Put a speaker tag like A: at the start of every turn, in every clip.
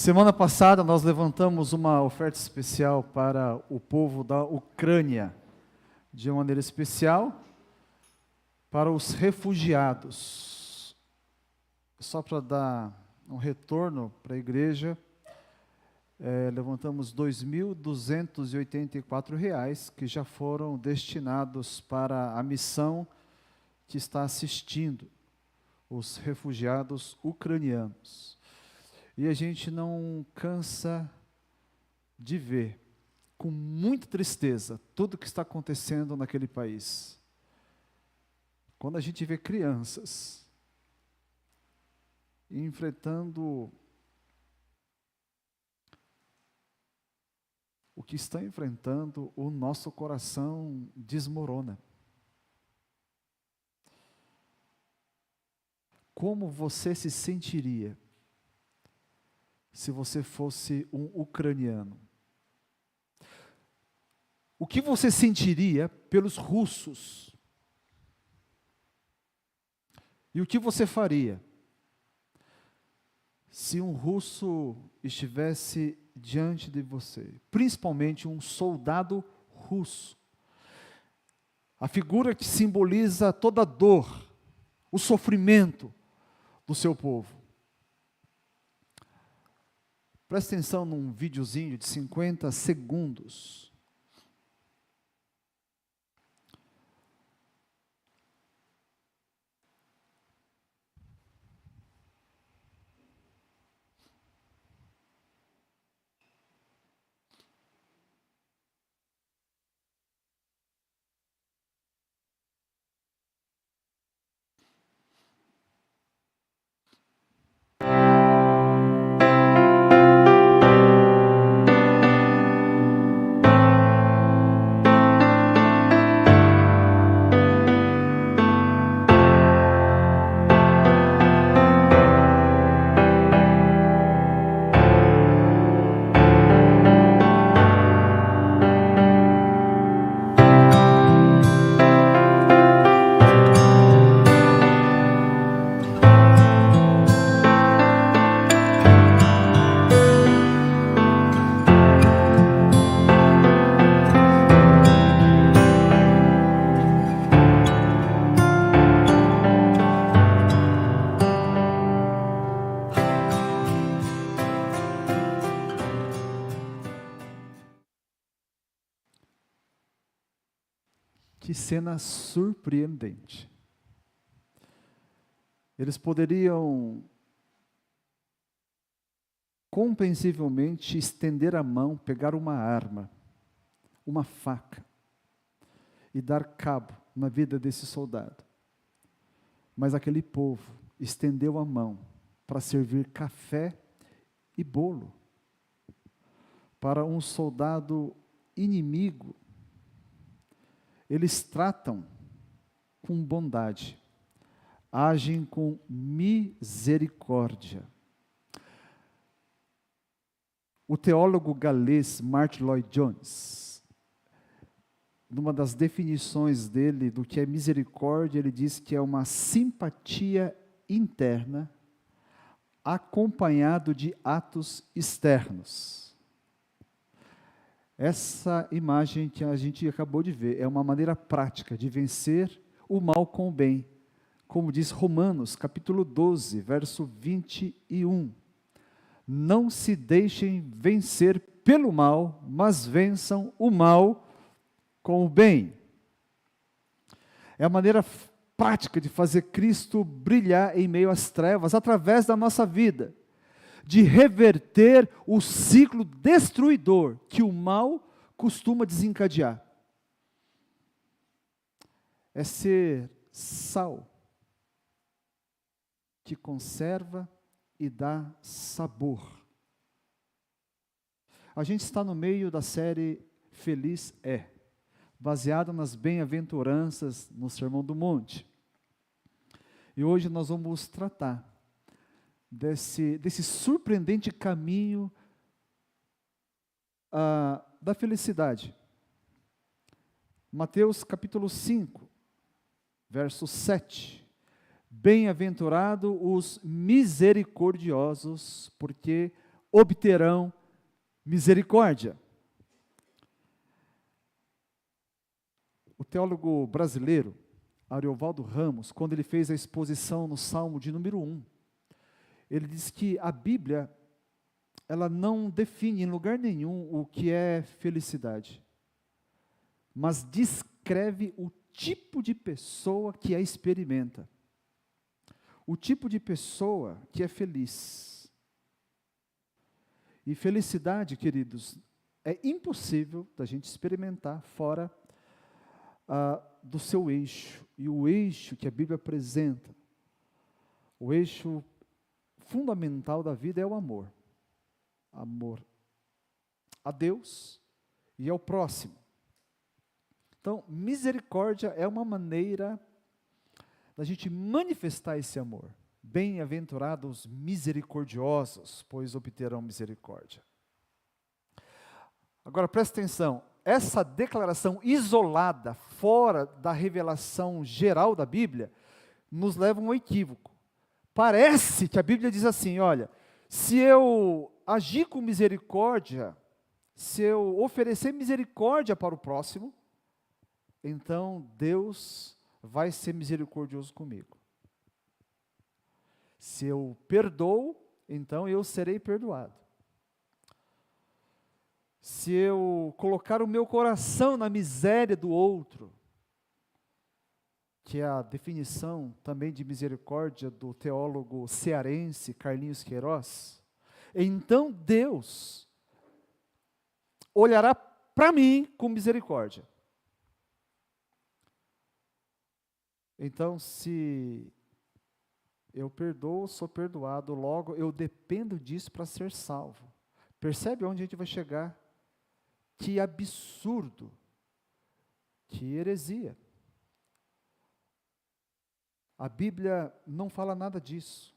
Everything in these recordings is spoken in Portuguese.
A: Semana passada nós levantamos uma oferta especial para o povo da Ucrânia, de uma maneira especial para os refugiados. Só para dar um retorno para a igreja, levantamos R$ 2.284 que já foram destinados para a missão que está assistindo os refugiados ucranianos. E a gente não cansa de ver, com muita tristeza, tudo o que está acontecendo naquele país. Quando a gente vê crianças enfrentando o que está enfrentando, o nosso coração desmorona. Como você se sentiria se você fosse um ucraniano? O que você sentiria pelos russos? E o que você faria se um russo estivesse diante de você? Principalmente um soldado russo. A figura que simboliza toda a dor, o sofrimento do seu povo. Presta atenção num videozinho de 50 segundos. Que cena surpreendente. Eles poderiam compreensivelmente estender a mão, pegar uma arma, uma faca, e dar cabo na vida desse soldado. Mas aquele povo estendeu a mão para servir café e bolo para um soldado inimigo. Eles tratam com bondade, agem com misericórdia. O teólogo galês Martyn Lloyd-Jones, numa das definições dele do que é misericórdia, ele diz que é uma simpatia interna acompanhado de atos externos. Essa imagem que a gente acabou de ver é uma maneira prática de vencer o mal com o bem. Como diz Romanos, capítulo 12, verso 21. Não se deixem vencer pelo mal, mas vençam o mal com o bem. É a maneira prática de fazer Cristo brilhar em meio às trevas, através da nossa vida. De reverter o ciclo destruidor que o mal costuma desencadear. É ser sal que conserva e dá sabor. A gente está no meio da série Feliz é, baseada nas bem-aventuranças no Sermão do Monte. E hoje nós vamos tratar desse surpreendente caminho da felicidade. Mateus capítulo 5, verso 7. Bem-aventurado os misericordiosos, porque obterão misericórdia. O teólogo brasileiro, Ariovaldo Ramos, quando ele fez a exposição no Salmo de número 1, ele diz que a Bíblia, ela não define em lugar nenhum o que é felicidade, mas descreve o tipo de pessoa que a experimenta, o tipo de pessoa que é feliz. E felicidade, queridos, é impossível da gente experimentar fora do seu eixo. E o eixo que a Bíblia apresenta, o eixo fundamental da vida é o amor. Amor a Deus e ao próximo. Então, misericórdia é uma maneira da gente manifestar esse amor. Bem-aventurados misericordiosos, pois obterão misericórdia. Agora, presta atenção. Essa declaração isolada, fora da revelação geral da Bíblia, nos leva a um equívoco. Parece que a Bíblia diz assim, olha, se eu agir com misericórdia, se eu oferecer misericórdia para o próximo, então Deus vai ser misericordioso comigo. Se eu perdoo, então eu serei perdoado. Se eu colocar o meu coração na miséria do outro, que é a definição também de misericórdia do teólogo cearense Carlinhos Queiroz, então Deus olhará para mim com misericórdia. Então, se eu perdoo, sou perdoado, logo eu dependo disso para ser salvo. Percebe onde a gente vai chegar? Que absurdo, que heresia. A Bíblia não fala nada disso,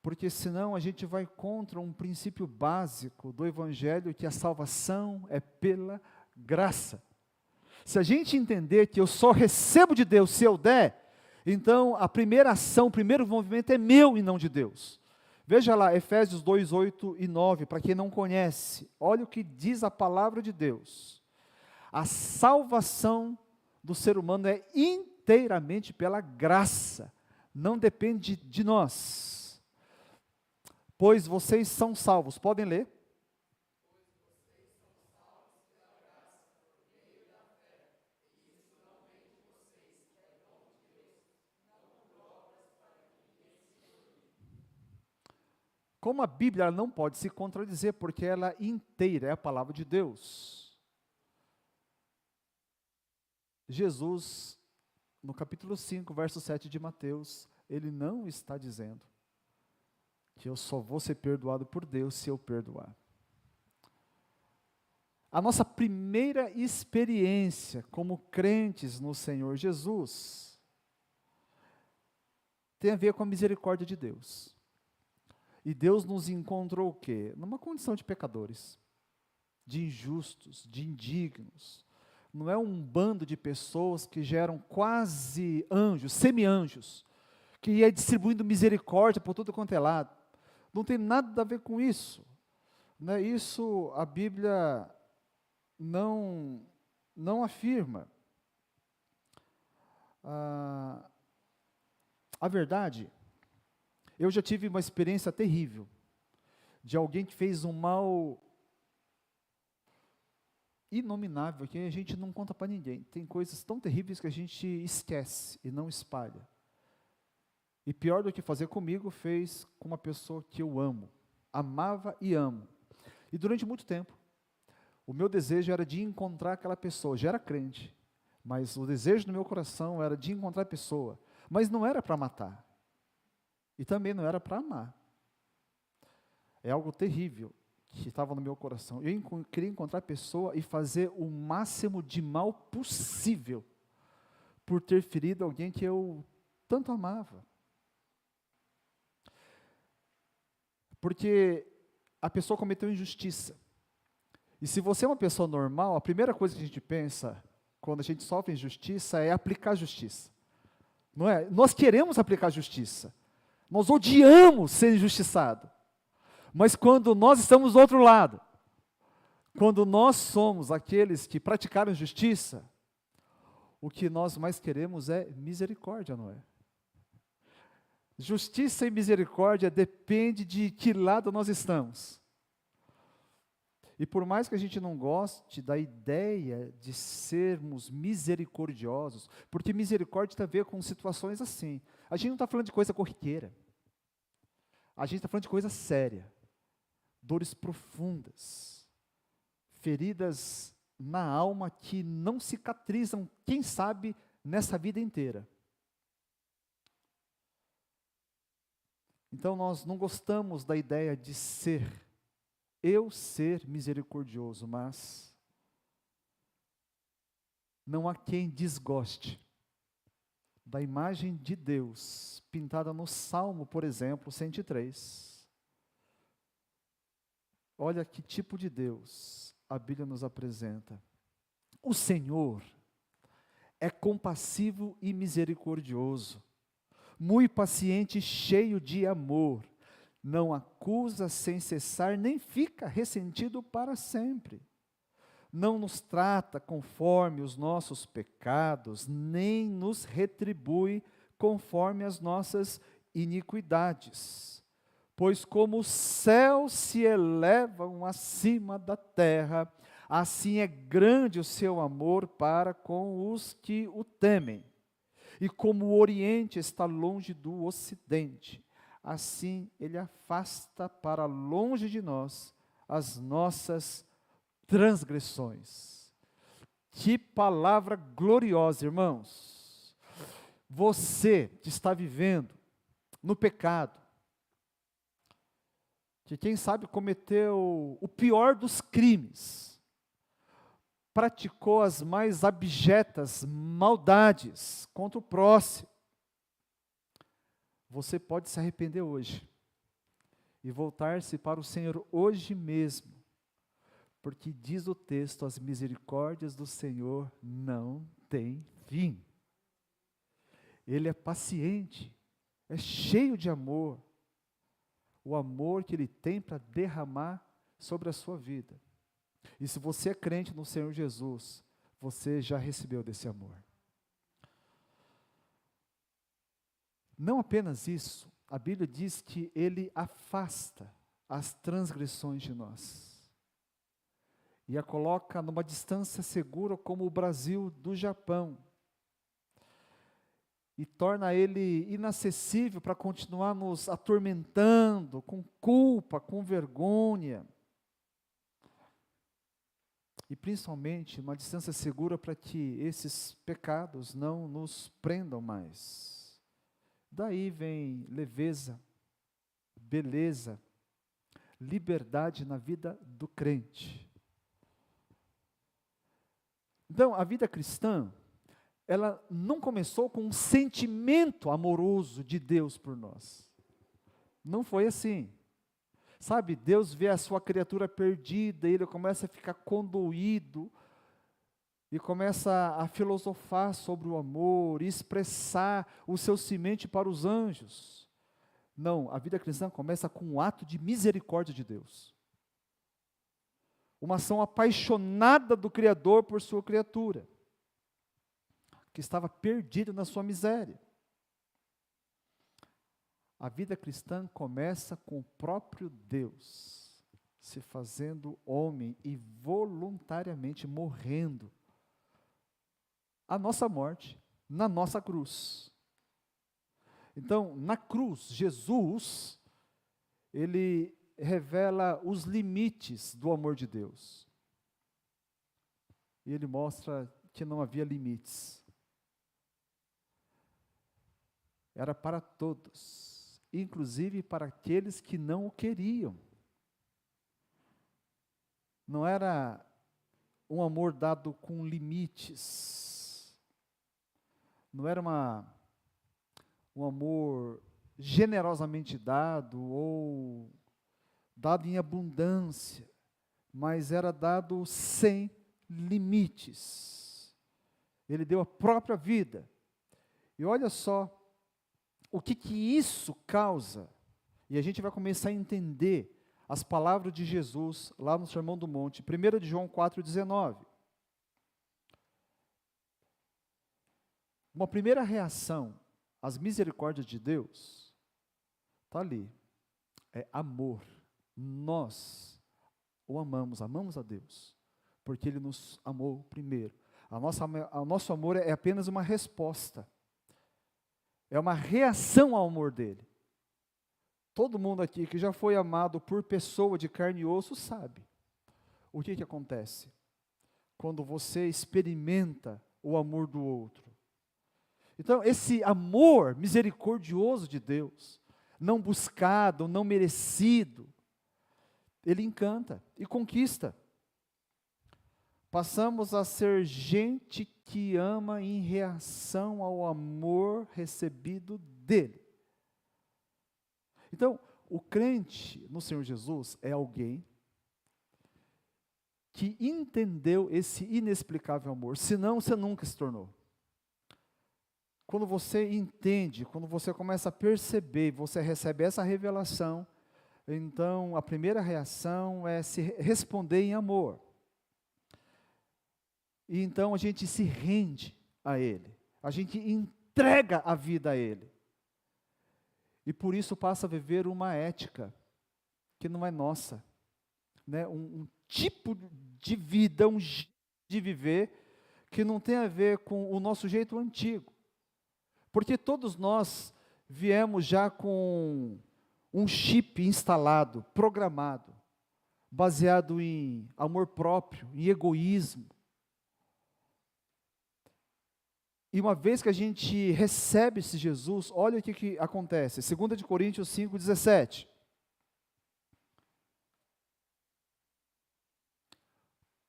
A: porque senão a gente vai contra um princípio básico do Evangelho, que a salvação é pela graça. Se a gente entender que eu só recebo de Deus se eu der, então a primeira ação, o primeiro movimento é meu e não de Deus. Veja lá, Efésios 2, 8 e 9, para quem não conhece, olha o que diz a palavra de Deus. A salvação do ser humano é inteiramente pela graça, não depende de nós. Pois vocês são salvos, podem ler? Como a Bíblia ela não pode se contradizer, porque ela inteira é a palavra de Deus. Jesus, no capítulo 5, verso 7 de Mateus, ele não está dizendo que eu só vou ser perdoado por Deus se eu perdoar. A nossa primeira experiência como crentes no Senhor Jesus tem a ver com a misericórdia de Deus. E Deus nos encontrou o quê? Numa condição de pecadores, de injustos, de indignos. Não é um bando de pessoas que geram quase anjos, semi-anjos, que ia distribuindo misericórdia por tudo quanto é lado. Não tem nada a ver com isso. Né? Isso a Bíblia não afirma. A verdade, eu já tive uma experiência terrível de alguém que fez um mal inominável, que a gente não conta para ninguém. Tem coisas tão terríveis que a gente esquece e não espalha. E pior do que fazer comigo, fez com uma pessoa que eu amo, amava e amo. E durante muito tempo, o meu desejo era de encontrar aquela pessoa. Já era crente, mas o desejo do meu coração era de encontrar a pessoa. Mas não era para matar. E também não era para amar. É algo terrível que estava no meu coração. Eu queria encontrar a pessoa e fazer o máximo de mal possível por ter ferido alguém que eu tanto amava. Porque a pessoa cometeu injustiça. E se você é uma pessoa normal, a primeira coisa que a gente pensa quando a gente sofre injustiça é aplicar justiça. Não é? Nós queremos aplicar justiça. Nós odiamos ser injustiçado. Mas quando nós estamos do outro lado, quando nós somos aqueles que praticaram justiça, o que nós mais queremos é misericórdia, não é? Justiça e misericórdia depende de que lado nós estamos. E por mais que a gente não goste da ideia de sermos misericordiosos, porque misericórdia tem a ver com situações assim. A gente não está falando de coisa corriqueira. A gente está falando de coisa séria. Dores profundas. Feridas na alma que não cicatrizam, quem sabe, nessa vida inteira. Então nós não gostamos da ideia de ser misericordioso, mas não há quem desgoste da imagem de Deus, pintada no Salmo, por exemplo, 103. Olha que tipo de Deus a Bíblia nos apresenta. O Senhor é compassivo e misericordioso, muito paciente e cheio de amor, não acusa sem cessar, nem fica ressentido para sempre. Não nos trata conforme os nossos pecados, nem nos retribui conforme as nossas iniquidades. Pois como os céus se elevam acima da terra, assim é grande o seu amor para com os que o temem. E como o Oriente está longe do Ocidente, assim Ele afasta para longe de nós as nossas transgressões. Que palavra gloriosa, irmãos! Você que está vivendo no pecado, que quem sabe cometeu o pior dos crimes, praticou as mais abjetas maldades contra o próximo, você pode se arrepender hoje e voltar-se para o Senhor hoje mesmo, porque diz o texto, as misericórdias do Senhor não têm fim. Ele é paciente, é cheio de amor, o amor que Ele tem para derramar sobre a sua vida. E se você é crente no Senhor Jesus, você já recebeu desse amor. Não apenas isso, a Bíblia diz que Ele afasta as transgressões de nós. E a coloca numa distância segura como o Brasil do Japão. E torna Ele inacessível para continuar nos atormentando com culpa, com vergonha. E principalmente uma distância segura para que esses pecados não nos prendam mais. Daí vem leveza, beleza, liberdade na vida do crente. Então, a vida cristã, ela não começou com um sentimento amoroso de Deus por nós. Não foi assim. Sabe, Deus vê a sua criatura perdida, e Ele começa a ficar condoído, e começa a filosofar sobre o amor, e expressar o seu semente para os anjos. Não, a vida cristã começa com um ato de misericórdia de Deus. Uma ação apaixonada do Criador por sua criatura, que estava perdida na sua miséria. A vida cristã começa com o próprio Deus se fazendo homem e voluntariamente morrendo a nossa morte na nossa cruz. Então, na cruz, Jesus, Ele revela os limites do amor de Deus. E Ele mostra que não havia limites. Era para todos, inclusive para aqueles que não o queriam. Não era um amor dado com limites. Não era um amor generosamente dado ou dado em abundância, mas era dado sem limites. Ele deu a própria vida. E olha só o que isso causa. E a gente vai começar a entender as palavras de Jesus lá no Sermão do Monte, 1 de João 4,19. Uma primeira reação às misericórdias de Deus, está ali, é amor. Nós o amamos, amamos a Deus, porque Ele nos amou primeiro. O nosso amor é apenas uma resposta, é uma reação ao amor dEle. Todo mundo aqui que já foi amado por pessoa de carne e osso sabe o que acontece quando você experimenta o amor do outro. Então, esse amor misericordioso de Deus, não buscado, não merecido, ele encanta e conquista. Passamos a ser gente que ama em reação ao amor recebido dele. Então, o crente no Senhor Jesus é alguém que entendeu esse inexplicável amor, senão você nunca se tornou. Quando você entende, quando você começa a perceber, você recebe essa revelação, então a primeira reação é se responder em amor. E então a gente se rende a Ele, a gente entrega a vida a Ele. E por isso passa a viver uma ética que não é nossa, né? Um tipo de vida, um jeito de viver que não tem a ver com o nosso jeito antigo. Porque todos nós viemos já com um chip instalado, programado, baseado em amor próprio, em egoísmo. E uma vez que a gente recebe esse Jesus, olha o que acontece. 2 de Coríntios 5,17.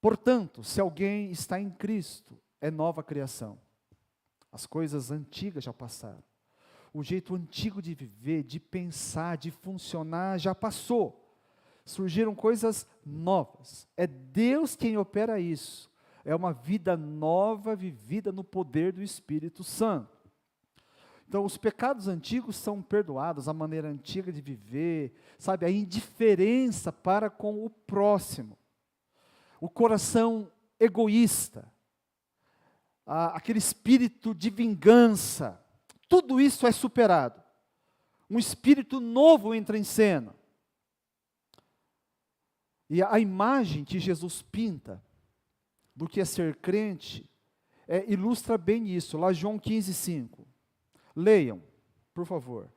A: Portanto, se alguém está em Cristo, é nova criação. As coisas antigas já passaram. O jeito antigo de viver, de pensar, de funcionar já passou. Surgiram coisas novas. É Deus quem opera isso. É uma vida nova vivida no poder do Espírito Santo. Então, os pecados antigos são perdoados, a maneira antiga de viver, sabe, a indiferença para com o próximo, o coração egoísta, aquele espírito de vingança, tudo isso é superado. Um espírito novo entra em cena. E a imagem que Jesus pinta do que é ser crente, ilustra bem isso, lá João 15,5. Leiam, por favor.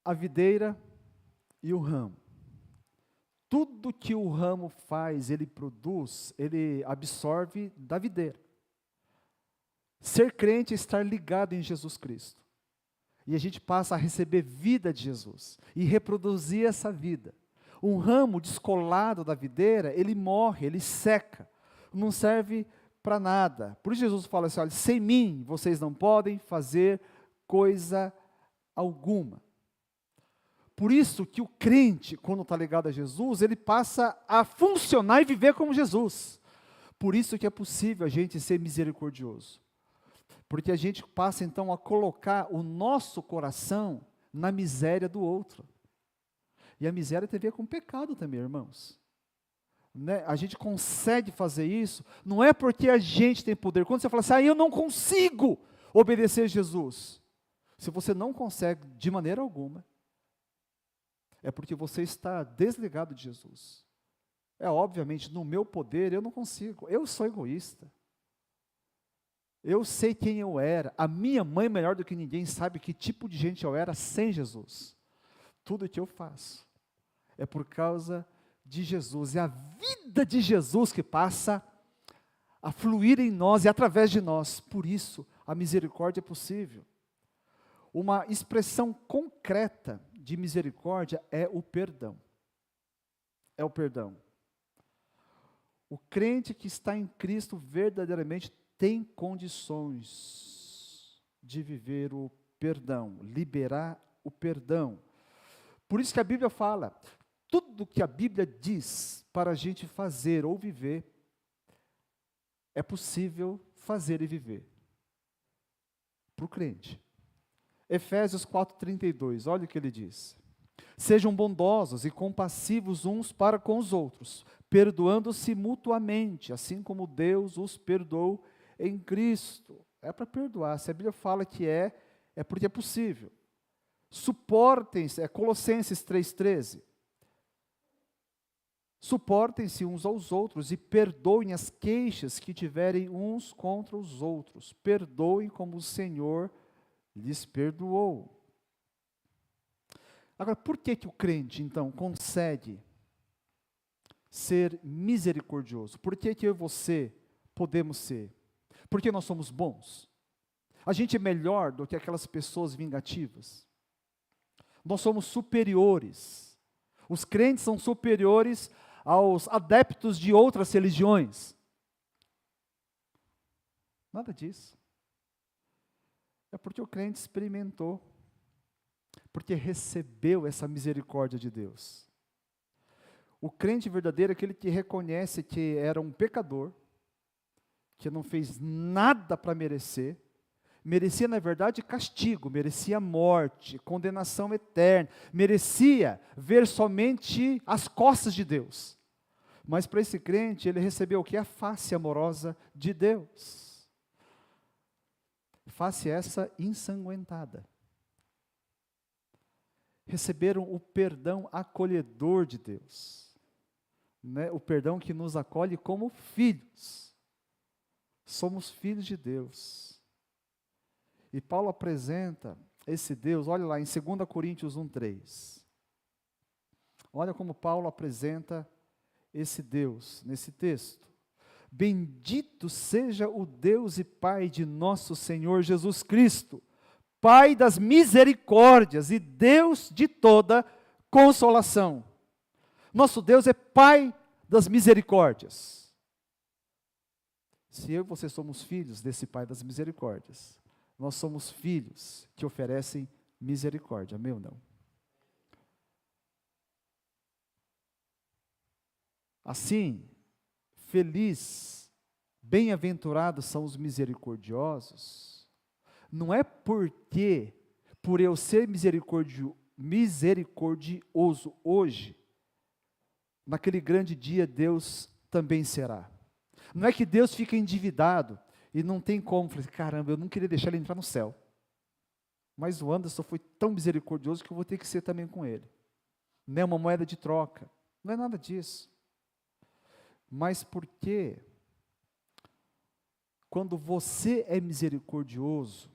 A: A videira e o ramo. Tudo que o ramo faz, ele produz, ele absorve da videira. Ser crente é estar ligado em Jesus Cristo. E a gente passa a receber vida de Jesus e reproduzir essa vida. Um ramo descolado da videira, ele morre, ele seca, não serve para nada. Por isso Jesus fala assim, olha, sem mim vocês não podem fazer coisa alguma. Por isso que o crente, quando está ligado a Jesus, ele passa a funcionar e viver como Jesus. Por isso que é possível a gente ser misericordioso. Porque a gente passa então a colocar o nosso coração na miséria do outro. E a miséria tem a ver com pecado também, irmãos. Né? A gente consegue fazer isso, não é porque a gente tem poder. Quando você fala assim, eu não consigo obedecer a Jesus. Se você não consegue de maneira alguma, é porque você está desligado de Jesus. Obviamente, no meu poder eu não consigo, eu sou egoísta. Eu sei quem eu era, a minha mãe melhor do que ninguém sabe que tipo de gente eu era sem Jesus. Tudo que eu faço é por causa de Jesus, é a vida de Jesus que passa a fluir em nós e através de nós. Por isso, a misericórdia é possível. Uma expressão concreta de misericórdia é o perdão. É o perdão. O crente que está em Cristo verdadeiramente tem condições de viver o perdão, liberar o perdão. Por isso que a Bíblia fala, tudo que a Bíblia diz para a gente fazer ou viver, é possível fazer e viver. Para o crente. Efésios 4,32, olha o que ele diz. Sejam bondosos e compassivos uns para com os outros, perdoando-se mutuamente, assim como Deus os perdoou em Cristo. É para perdoar. Se a Bíblia fala que é porque é possível. Suportem-se, Colossenses 3,13. Suportem-se uns aos outros e perdoem as queixas que tiverem uns contra os outros. Perdoem como o Senhor lhes perdoou. Agora, por que o crente, então, consegue ser misericordioso? Por que eu e você podemos ser? Porque nós somos bons? A gente é melhor do que aquelas pessoas vingativas? Nós somos superiores. Os crentes são superiores aos adeptos de outras religiões. Nada disso. É porque o crente experimentou, porque recebeu essa misericórdia de Deus. O crente verdadeiro é aquele que reconhece que era um pecador, que não fez nada para merecer, merecia, na verdade, castigo, merecia morte, condenação eterna, merecia ver somente as costas de Deus. Mas para esse crente, ele recebeu o que? A face amorosa de Deus. Face essa ensanguentada. Receberam o perdão acolhedor de Deus. Né? O perdão que nos acolhe como filhos. Somos filhos de Deus. E Paulo apresenta esse Deus, olha lá em 2 Coríntios 1,3. Olha como Paulo apresenta esse Deus nesse texto. Bendito seja o Deus e Pai de nosso Senhor Jesus Cristo, Pai das misericórdias e Deus de toda consolação. Nosso Deus é Pai das misericórdias. Se eu e você somos filhos desse Pai das misericórdias, nós somos filhos que oferecem misericórdia, amém ou não? Assim, feliz, bem-aventurados são os misericordiosos, não é porque, por eu ser misericordioso hoje, naquele grande dia Deus também será. Não é que Deus fica endividado e não tem como, falei, caramba, eu não queria deixar ele entrar no céu. Mas o Anderson foi tão misericordioso que eu vou ter que ser também com ele. Não é uma moeda de troca, não é nada disso. Mas porque, quando você é misericordioso,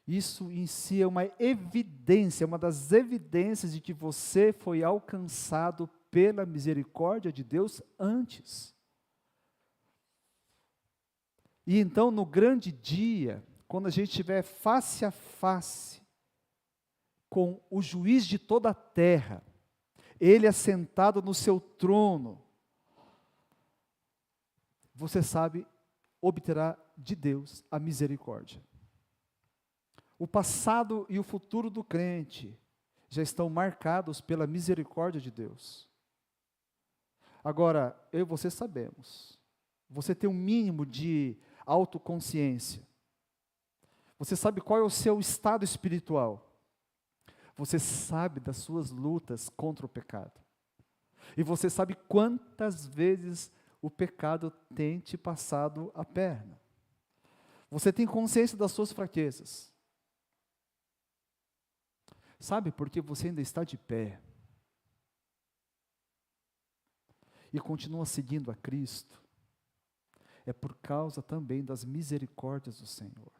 A: isso em si é uma evidência, uma das evidências de que você foi alcançado pela misericórdia de Deus antes. E então, no grande dia, quando a gente estiver face a face com o juiz de toda a terra, ele assentado no seu trono, você sabe, obterá de Deus a misericórdia. O passado e o futuro do crente já estão marcados pela misericórdia de Deus. Agora, eu e você sabemos, você tem um mínimo de autoconsciência. Você sabe qual é o seu estado espiritual. Você sabe das suas lutas contra o pecado. E você sabe quantas vezes o pecado tem te passado a perna. Você tem consciência das suas fraquezas. Sabe por que você ainda está de pé e continua seguindo a Cristo? É por causa também das misericórdias do Senhor.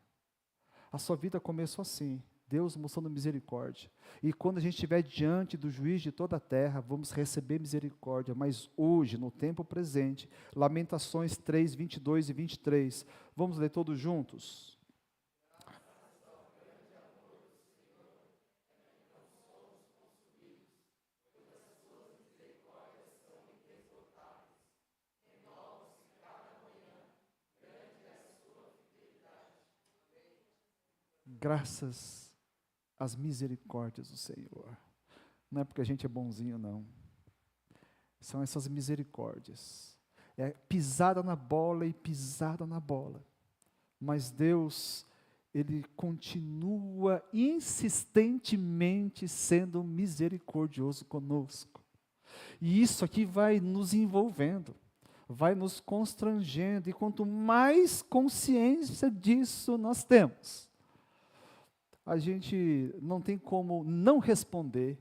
A: A sua vida começou assim, Deus mostrando misericórdia. E quando a gente estiver diante do juiz de toda a terra, vamos receber misericórdia. Mas hoje, no tempo presente, Lamentações 3, 22 e 23. Vamos ler todos juntos? graças às misericórdias do Senhor. Não é porque a gente é bonzinho, não. São essas misericórdias. É pisada na bola e pisada na bola. Mas Deus, Ele continua insistentemente sendo misericordioso conosco. E isso aqui vai nos envolvendo, vai nos constrangendo, e quanto mais consciência disso nós temos, a gente não tem como não responder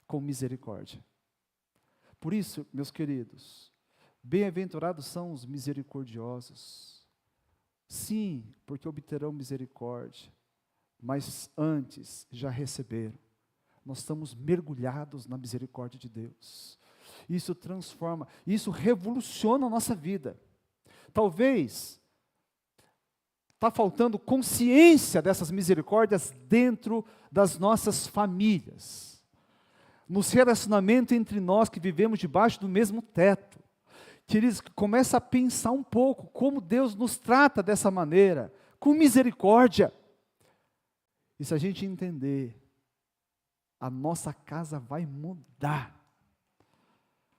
A: com misericórdia. Por isso, meus queridos, bem-aventurados são os misericordiosos. Sim, porque obterão misericórdia, mas antes já receberam. Nós estamos mergulhados na misericórdia de Deus. Isso transforma, isso revoluciona a nossa vida. Talvez está faltando consciência dessas misericórdias dentro das nossas famílias. Nos relacionamentos entre nós que vivemos debaixo do mesmo teto. Queridos, começa a pensar um pouco como Deus nos trata dessa maneira, com misericórdia. E se a gente entender, a nossa casa vai mudar.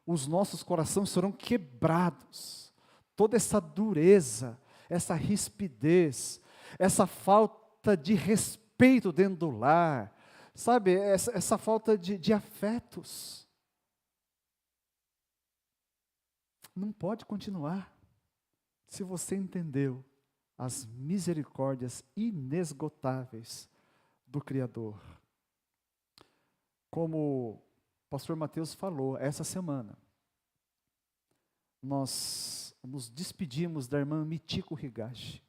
A: Os nossos corações serão quebrados. Toda essa dureza, essa rispidez, essa falta de respeito dentro do lar, sabe, essa falta de afetos. Não pode continuar. Se você entendeu as misericórdias inesgotáveis do Criador. Como o pastor Mateus falou essa semana, nós nos despedimos da irmã Michiko Higashi.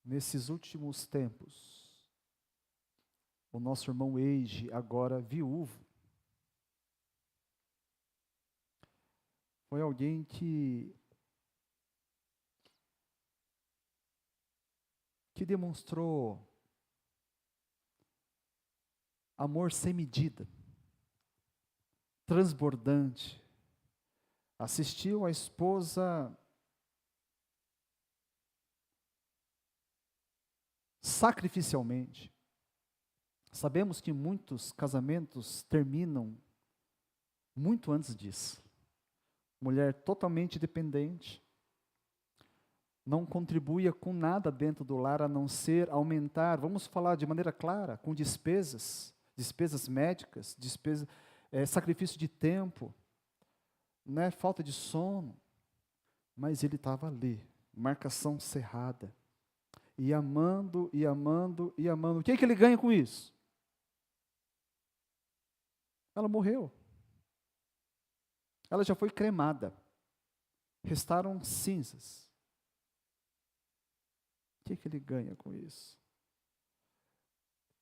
A: Nesses últimos tempos, o nosso irmão Eiji, agora viúvo, foi alguém que demonstrou amor sem medida, transbordante. Assistiu a esposa sacrificialmente. Sabemos que muitos casamentos terminam muito antes disso. Mulher totalmente dependente, não contribuía com nada dentro do lar, a não ser aumentar, vamos falar de maneira clara, com despesas médicas, sacrifício de tempo, né, falta de sono, mas ele estava ali, marcação cerrada, e amando, e amando, e amando. O que ele ganha com isso? Ela morreu. Ela já foi cremada. Restaram cinzas. O que ele ganha com isso?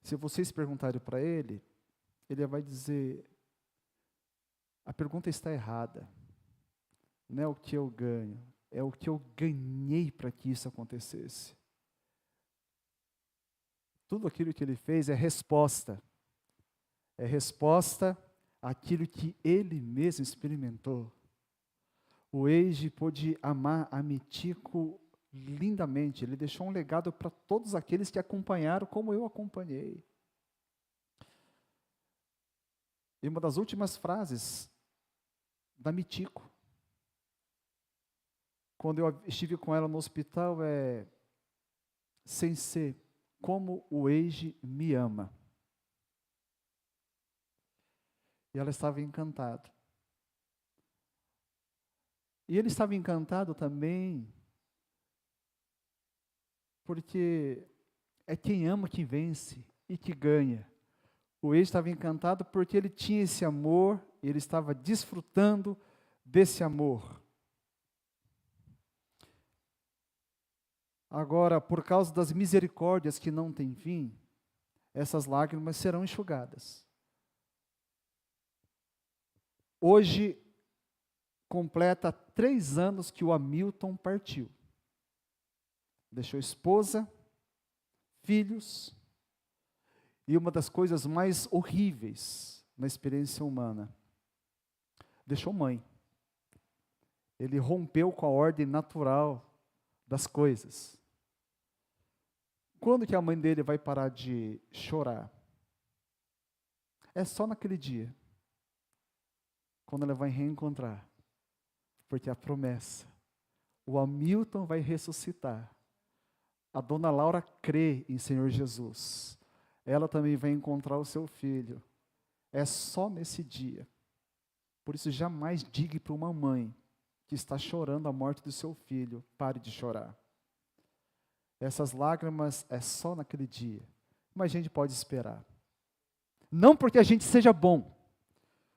A: Se vocês perguntarem para ele, ele vai dizer, a pergunta está errada. Não é o que eu ganho, é o que eu ganhei para que isso acontecesse. Tudo aquilo que ele fez é resposta àquilo que ele mesmo experimentou. O Eiji pôde amar a Michiko lindamente, ele deixou um legado para todos aqueles que acompanharam como eu acompanhei. E uma das últimas frases da Michiko, quando eu estive com ela no hospital, Sensei, como o Eiji me ama. E ela estava encantada. E ele estava encantado também, porque é quem ama que vence e que ganha. O Eiji estava encantado porque ele tinha esse amor, ele estava desfrutando desse amor. Agora, por causa das misericórdias que não têm fim, essas lágrimas serão enxugadas. Hoje, completa 3 anos que o Hamilton partiu. Deixou esposa, filhos, e uma das coisas mais horríveis na experiência humana, deixou mãe. Ele rompeu com a ordem natural das coisas. Quando que a mãe dele vai parar de chorar? É só naquele dia, quando ela vai reencontrar, porque a promessa, o Hamilton vai ressuscitar, a dona Laura crê em Senhor Jesus, ela também vai encontrar o seu filho, é só nesse dia. Por isso, jamais diga para uma mãe que está chorando a morte do seu filho, pare de chorar. Essas lágrimas é só naquele dia, mas a gente pode esperar. Não porque a gente seja bom,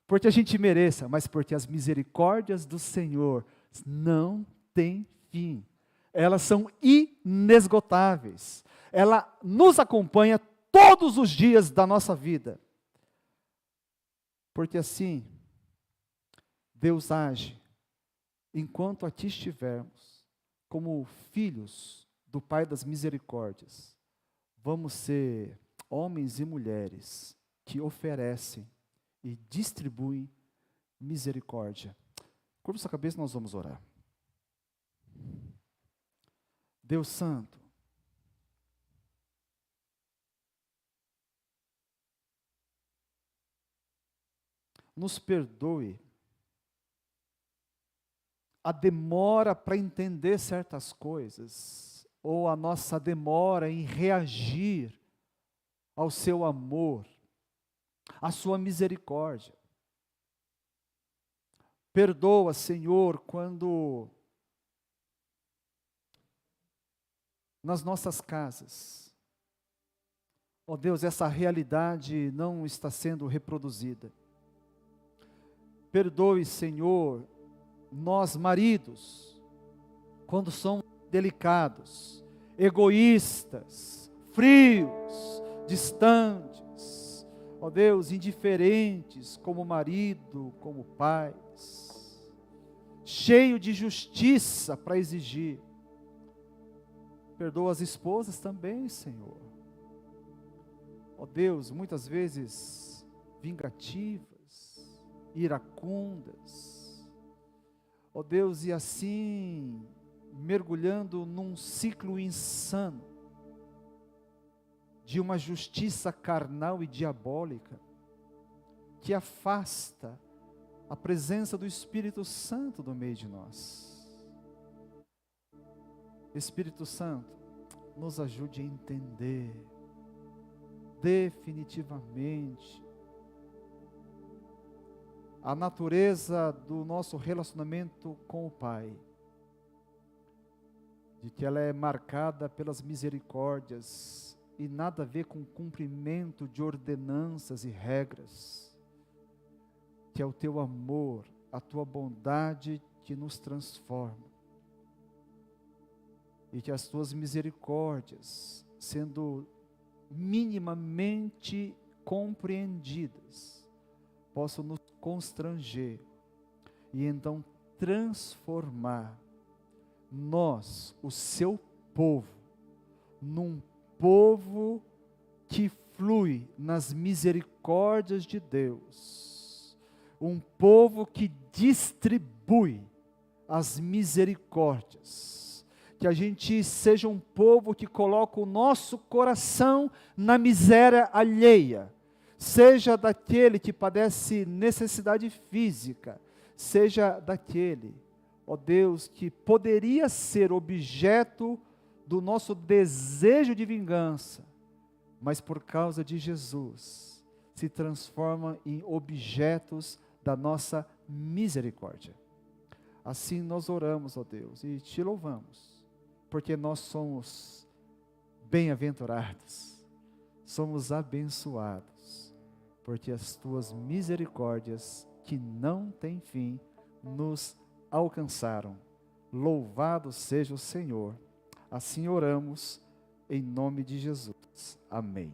A: porque a gente mereça, mas porque as misericórdias do Senhor não têm fim. Elas são inesgotáveis. Ela nos acompanha todos os dias da nossa vida. Porque assim, Deus age enquanto aqui estivermos, como filhos do Pai das misericórdias. Vamos ser homens e mulheres que oferecem e distribuem misericórdia. Curva sua cabeça, nós vamos orar. Deus Santo, nos perdoe a demora para entender certas coisas, ou a nossa demora em reagir ao seu amor, à sua misericórdia. Perdoa, Senhor, quando nas nossas casas, ó Deus, essa realidade não está sendo reproduzida. Perdoe, Senhor, nós maridos, quando somos delicados, egoístas, frios, distantes, ó Deus, indiferentes como marido, como pais, cheio de justiça para exigir. Perdoa as esposas também, Senhor. Ó Deus, muitas vezes vingativas, iracundas. Ó Deus, e assim mergulhando num ciclo insano de uma justiça carnal e diabólica que afasta a presença do Espírito Santo do meio de nós. Espírito Santo, nos ajude a entender definitivamente a natureza do nosso relacionamento com o Pai, de que ela é marcada pelas misericórdias e nada a ver com o cumprimento de ordenanças e regras, que é o teu amor, a tua bondade que nos transforma, e que as tuas misericórdias, sendo minimamente compreendidas, possam nos constranger e então transformar nós, o seu povo, num povo que flui nas misericórdias de Deus, um povo que distribui as misericórdias, que a gente seja um povo que coloca o nosso coração na miséria alheia, seja daquele que padece necessidade física, seja daquele, ó Deus, que poderia ser objeto do nosso desejo de vingança, mas por causa de Jesus, se transforma em objetos da nossa misericórdia. Assim nós oramos, ó Deus, e te louvamos, porque nós somos bem-aventurados, somos abençoados, porque as tuas misericórdias, que não têm fim, nos alcançaram. Louvado seja o Senhor. Assim oramos, em nome de Jesus. Amém.